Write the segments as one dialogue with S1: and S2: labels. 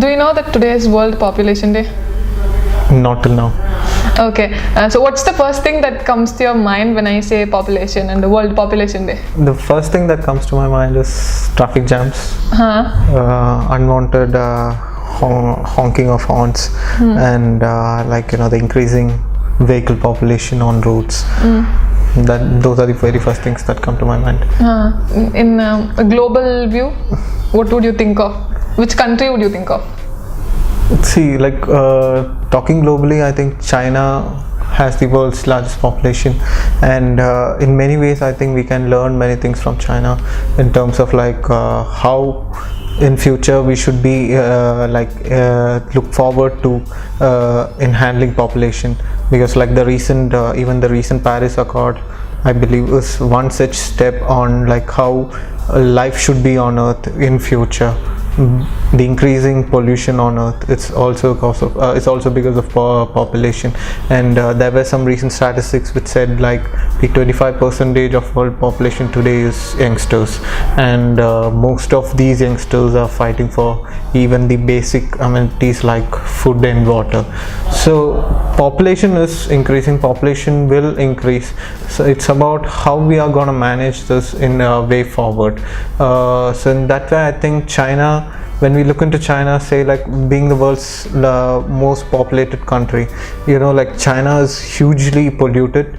S1: Do you know that today is World Population Day?
S2: Not till now.
S1: Okay, so what's the first thing that comes to your mind when I say population and the World Population Day?
S2: The first thing that comes to my mind is traffic jams, unwanted honking of horns, and the increasing vehicle population on roads. Those are the very first things that come to my mind.
S1: In a global view, what would you think of? Which country would you think of?
S2: See, talking globally, I think China has the world's largest population, and in many ways I think we can learn many things from China in terms of how in future we should be look forward to in handling population, because even the recent Paris Accord, I believe, is one such step on how life should be on Earth in future. The increasing pollution on Earth, it's also because of population, and there were some recent statistics which said the 25% of world population today is youngsters, and most of these youngsters are fighting for even the basic amenities like food and water. So population is increasing, population will increase, so it's about how we are going to manage this in a way forward. So in that way I think China, when we look into China, say being the world's most populated country, China is hugely polluted.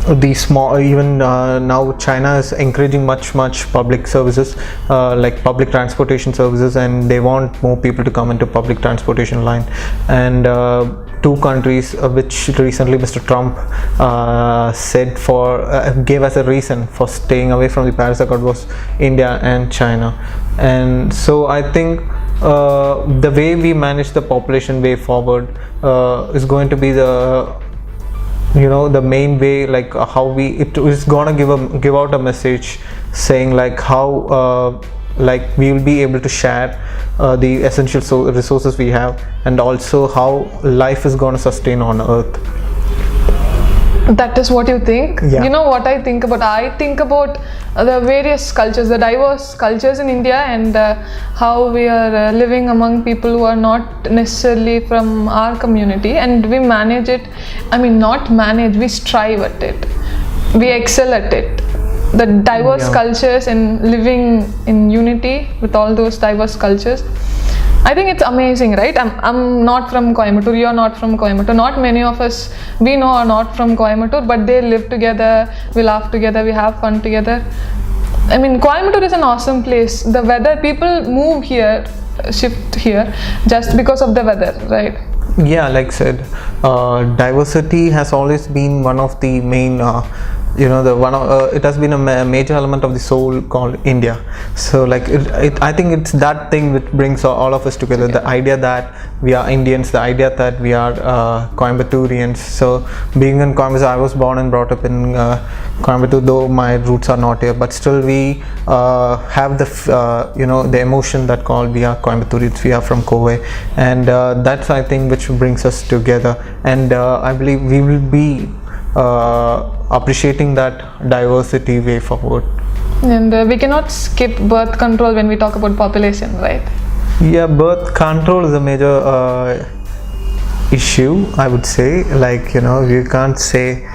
S2: Now China is encouraging much public services, public transportation services, and they want more people to come into public transportation line. And two countries which recently Mr. Trump gave as a reason for staying away from the Paris Accord was India and China. And so I think the way we manage the population way forward is going to be the main way, it is gonna give out a message saying how we will be able to share the essential resources we have, and also how life is going to sustain on Earth.
S1: That is what you think?
S2: Yeah.
S1: You know what I think about? I think about the various cultures, the diverse cultures in India, and how we are living among people who are not necessarily from our community, and we manage it. I mean, not manage, we strive at it. We excel at it. The diverse cultures and living in unity with all those diverse cultures. I think it's amazing, right? I'm not from Coimbatore, you're not from Coimbatore. Not many of us we know are not from Coimbatore, but they live together, we laugh together, we have fun together. I mean, Coimbatore is an awesome place. The weather, people move here, shift here just because of the weather, right?
S2: Yeah, like I said, diversity has always been one of the main it has been a major element of the soul called India. So I think it's that thing which brings all of us together. The idea that we are Indians, the idea that we are Coimbaturians. So being in Coimbatore, I was born and brought up in Coimbatore, though my roots are not here, but still we have the emotion that called we are Coimbaturians, we are from Kovai, and that's I think which brings us together. And I believe we will be appreciating that diversity way forward.
S1: And we cannot skip birth control when we talk about population, right?
S2: Yeah, birth control is a major issue, I would say. You can't say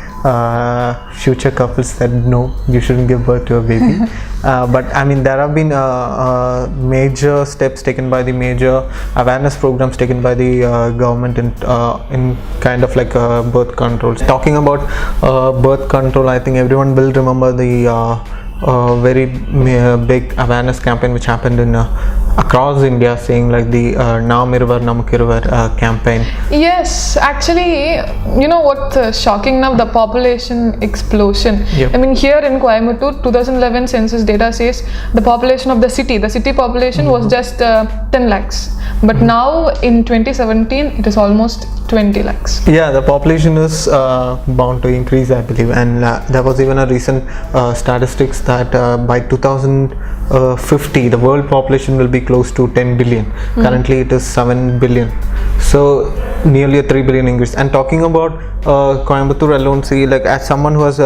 S2: future couples that no, you shouldn't give birth to a baby. But I mean, there have been major steps taken by the major awareness programs taken by the government in kind of birth controls. Talking about birth control, I think everyone will remember the very big awareness campaign which happened in across India, saying the Naam Iruvar Namakkiruvar campaign.
S1: Yes, actually, you know what shocking now, the population explosion.
S2: Yep.
S1: I mean, here in Coimbatore, 2011 census data says the population of the city population was just 10 lakhs. But now in 2017, it is almost 20 lakhs.
S2: Yeah, the population is bound to increase, I believe, and there was even a recent statistics that by 2050 the world population will be close to 10 billion. Currently it is 7 billion, so nearly a 3 billion increase. And talking about Coimbatore alone, see, as someone who has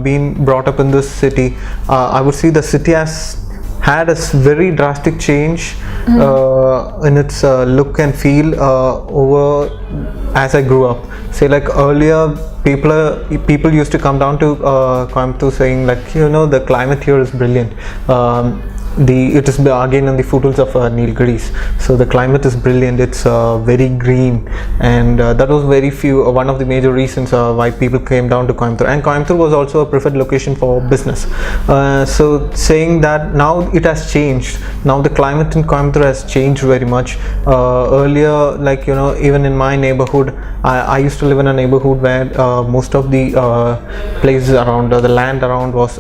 S2: been brought up in this city, I would see the city as had a very drastic change in its look and feel over as I grew up. Say like earlier, people used to come down to Coimbatore saying like, you know, the climate here is brilliant. It is again in the foothills of Nilgiris, so the climate is brilliant. It's very green, and that was one of the major reasons why people came down to Coimbatore. And Coimbatore was also a preferred location for business. So saying that now it has changed. Now the climate in Coimbatore has changed very much. Earlier, like, you know, even in my neighborhood, I used to live in a neighborhood where most of the places around, the land around was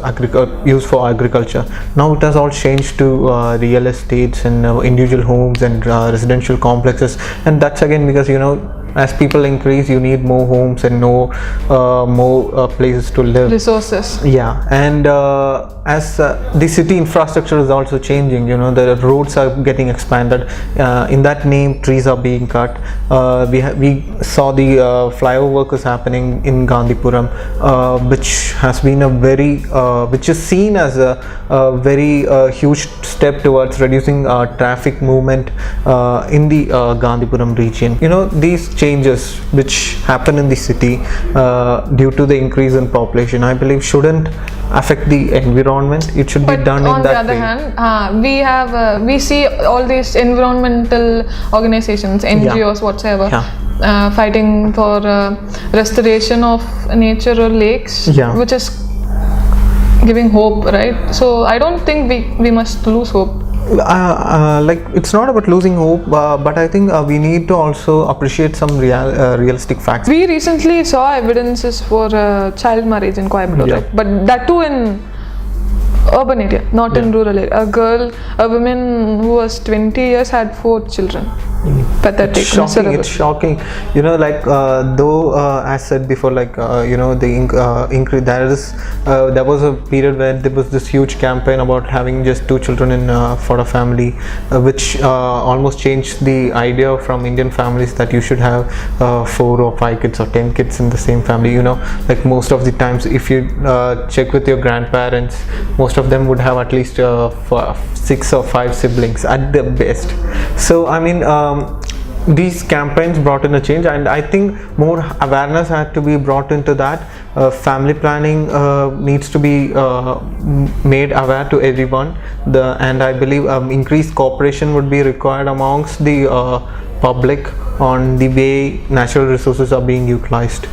S2: used for agriculture. Now it has all changed to real estates and individual homes and residential complexes, and that's again because, you know, as people increase, you need more homes and more places to live,
S1: resources.
S2: Yeah, and as the city infrastructure is also changing, you know, the roads are getting expanded. In that name, trees are being cut. We saw the flyover work is happening in Gandhipuram, which has been which is seen as a very huge step towards reducing traffic movement in the Gandhipuram region. You know, these changes which happen in the city due to the increase in population, I believe, shouldn't affect the environment. It should be done in that way.
S1: On the other hand, we see all these environmental organizations, NGOs, whatsoever, fighting for restoration of nature or lakes, which is giving hope, right? So I don't think we must lose hope.
S2: Like, it's not about losing hope, but I think we need to also appreciate some realistic facts.
S1: We recently saw evidences for child marriage in Coimbatore, right? But that too in urban area, not in rural area. A woman who was 20 years had 4 children. Pathetic.
S2: It's shocking. You know, like though as said before, like you know, the increase. There was a period where there was this huge campaign about having just 2 children for a family, which almost changed the idea from Indian families that you should have 4 or 5 kids or 10 kids in the same family. You know, like most of the times, if you check with your grandparents, most of them would have at least 6 or 5 siblings at the best. So I mean, these campaigns brought in a change, and I think more awareness had to be brought into that. Family planning needs to be made aware to everyone, and I believe increased cooperation would be required amongst the public on the way natural resources are being utilized.